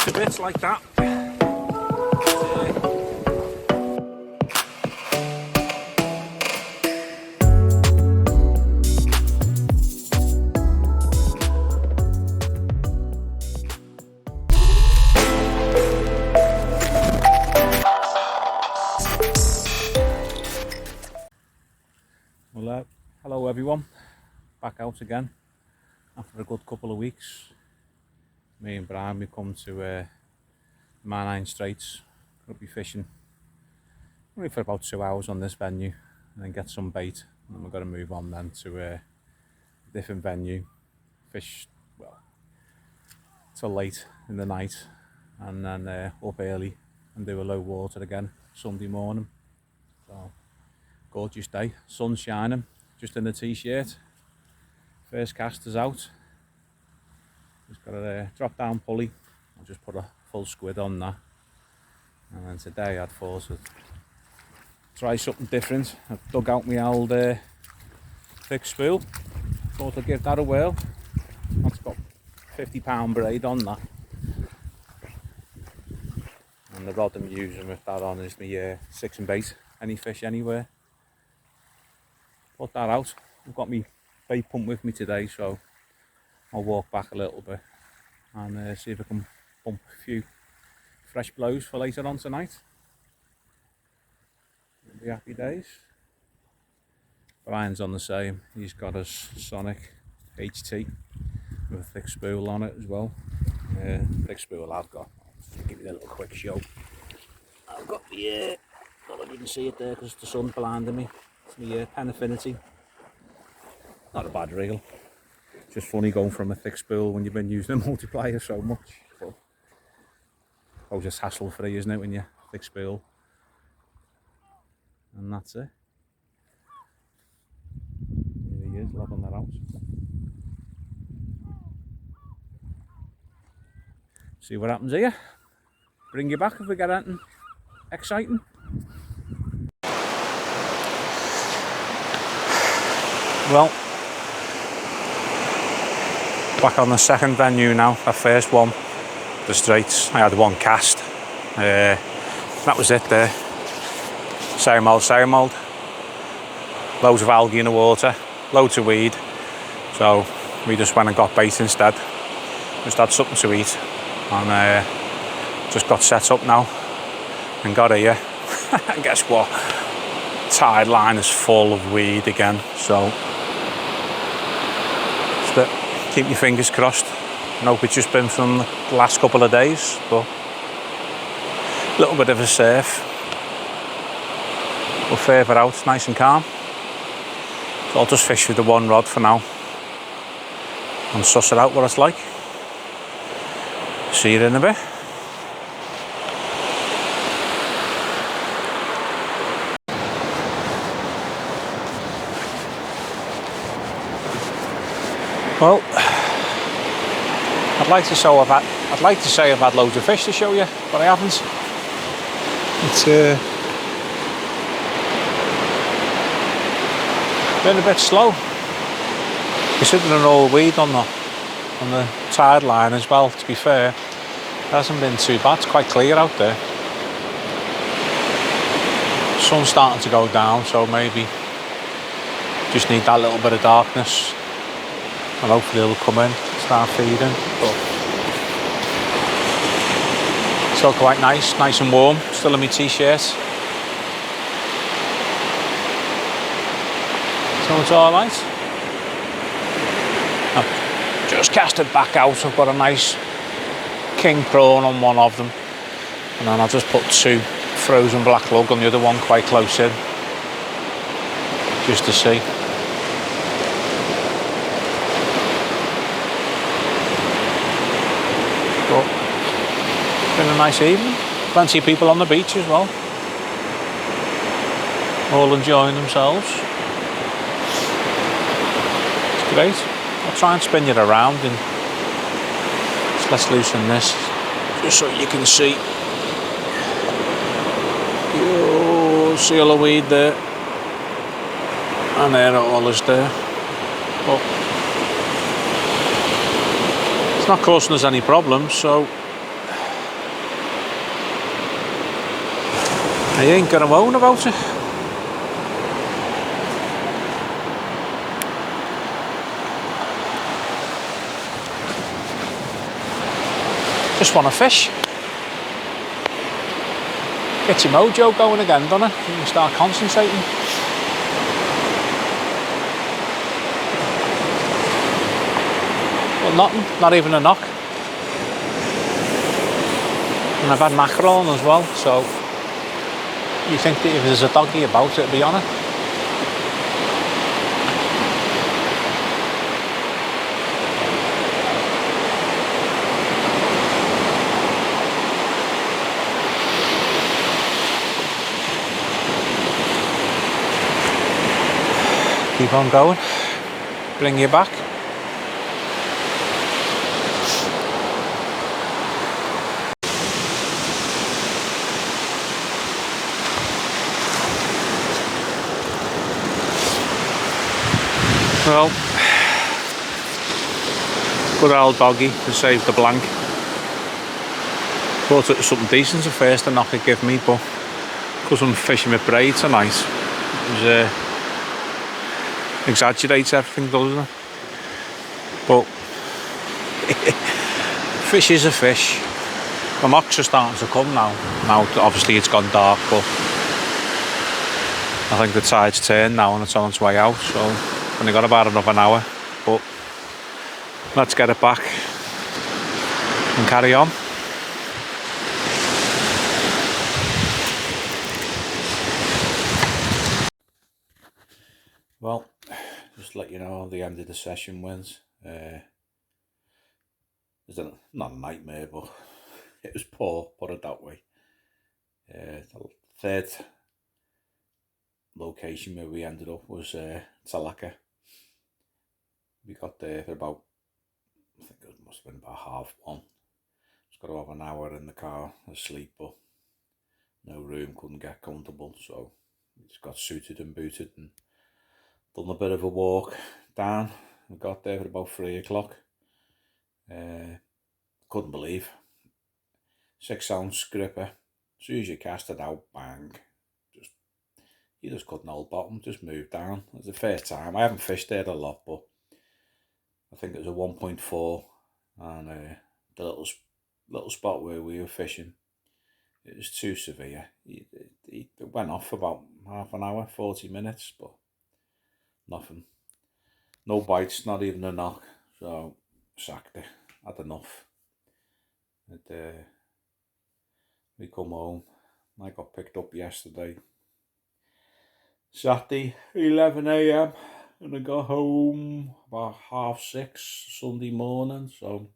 to bits like that. Well, hello everyone, back out again after a good couple of weeks. Me and Brian, we come to Marine Straits. We'll be fishing only for about 2 hours on this venue and then get some bait, and then we're going to move on then to a different venue, fish well till late in the night, and then up early and do a low water again Sunday morning. So gorgeous day, sun shining, just in a t-shirt. First cast is out. Just got a drop down pulley. I'll just put a full squid on that. And then today I'd thought I'd try something different. I've dug out my old thick spool. Thought I'd give that a whirl. That's got £50 braid on that. And the rod I'm using with that on is my 6 and bait, any fish anywhere. Put that out. I've got my bait pump with me today, so I'll walk back a little bit and see if I can pump a few fresh blows for later on tonight. It'll be happy days. Brian's on the same. He's got his Sonic HT with a thick spool on it as well. Thick spool I've got. Just give you a little quick show. I've got the I don't know if you can see it there because the sun's blinding me. It's my Pen Affinity. Not a bad reel. It's just funny going from a thick spool when you've been using a multiplier so much. But oh, just hassle free, isn't it, when you're thick spool? And that's it. Here he is, lobbing that out. See what happens here. Bring you back if we get anything exciting. Well, back on the second venue now. Our first one, the Straits. I had one cast. That was it there. Sour mould. Loads of algae in the water, loads of weed. So we just went and got bait instead. Just had something to eat, and just got set up now and got here. And guess what? Tide line is full of weed again. So keep your fingers crossed. I hope it's just been from the last couple of days, but a little bit of a surf. We'll further out, nice and calm. So I'll just fish with the one rod for now and suss it out what it's like. See you in a bit. Well, I'd like to say I've had loads of fish to show you, but I haven't. It's been a bit slow. Considering all the weed on the tide line as well, to be fair, it hasn't been too bad. It's quite clear out there. Sun's starting to go down, so maybe just need that little bit of darkness. And hopefully they'll come in, start feeding. But still quite nice and warm. Still in my t-shirt. So it's alright. I've just cast it back out. I've got a nice king prawn on one of them. And then I'll just put 2 frozen black lug on the other one quite close in. Just to see. Been a nice evening. Plenty of people on the beach as well. All enjoying themselves. It's great. I'll try and spin you around and let's loosen this just so you can see. Oh, see all the weed there. And there it all is there. But it's not causing us any problems, so I ain't gonna moan about it. Just want to fish. Gets your mojo going again, doesn't it? You can start concentrating. But nothing, not even a knock. And I've had mackerel on as well, so you think that if there's a doggy about, it'll be on it. Keep on going, bring you back. Well, good old doggy to save the blank. Thought it was something decent at first the knock it gave me, but because I'm fishing with braid tonight, it was exaggerates everything, doesn't it? But fish is a fish. The knocks are starting to come now. Now obviously it's gone dark, but I think the tide's turned now and it's on its way out, so only got about another hour, but let's get it back and carry on. Well, just to let you know, the end of the session wins. It's not a nightmare, but it was poor, put it that way. The third location where we ended up was Talaka. We got there for about, I think it must have been about 1:30. Just got to have an hour in the car asleep, but no room, couldn't get comfortable, so we just got suited and booted and done a bit of a walk down. We got there at about 3 o'clock. Couldn't believe 6-ounce gripper. As soon as you cast it out, bang, you just couldn't hold bottom, just moved down. It was the first time. I haven't fished there a lot, but I think it was a 1.4, and the little spot where we were fishing, it was too severe. It went off for about half an hour, 40 minutes, but nothing. No bites, not even a knock, so sacked it. Had enough. We come home. I got picked up yesterday, Saturday, 11 a.m, and I got home about 6:30 Sunday morning, so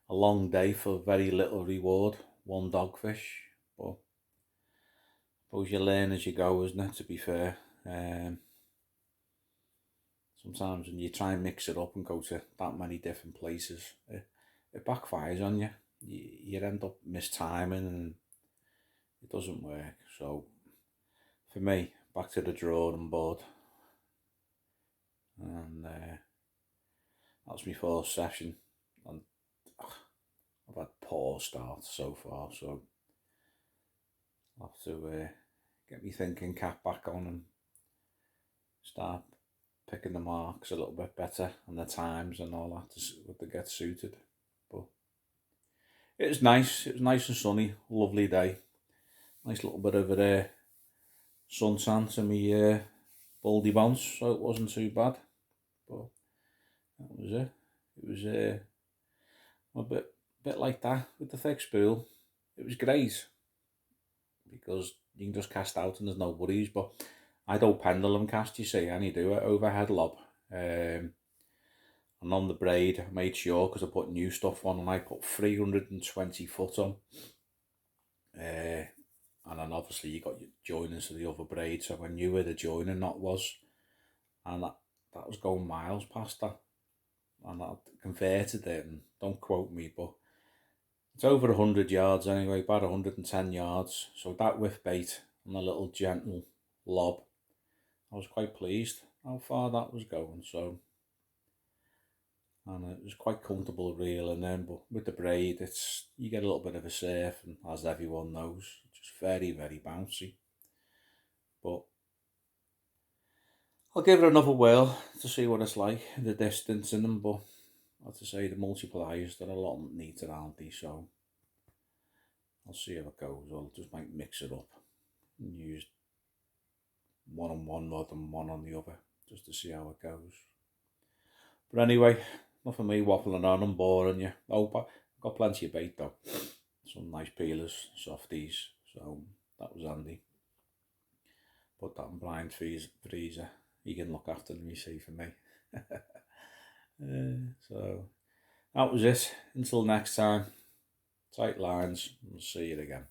a long day for very little reward, one dogfish, but I suppose you learn as you go, isn't it, to be fair. Sometimes when you try and mix it up and go to that many different places, it backfires on you. You end up mistiming and it doesn't work. So for me, back to the drawing board, and that's my first session, and I've had poor start so far, so I'll have to get my thinking cap back on and start picking the marks a little bit better and the times and all that to get suited. But it was nice and sunny, lovely day. Nice little bit of suntan to me baldy bounce, so it wasn't too bad. But that was it. It was a bit like that with the thick spool. It was great because you can just cast out and there's no worries, but I don't pendulum cast, you see, I only do it overhead lob. And on the braid, I made sure, because I put new stuff on, and I put 320 foot on. And then obviously you got your joiners to the other braid, so I knew where the joining knot was. And that was going miles past that. And I converted it, and don't quote me, but it's over 100 yards anyway, about 110 yards. So that with bait and a little gentle lob, I was quite pleased how far that was going. So, and it was quite comfortable reeling then, but with the braid, you get a little bit of a surf, and as everyone knows, just very, very bouncy. But I'll give it another whirl to see what it's like, the distance in them. But as I say, the multipliers, they're a lot neater, aren't they? So I'll see how it goes. I'll just might mix it up and use one on one rather than one on the other, just to see how it goes. But anyway, enough of me waffling on and boring you. Oh, but I've got plenty of bait though. Some nice peelers, softies, so that was handy. Put that in blind freezer. You can look after them, you see, for me. So that was it. Until next time, tight lines, and see you again.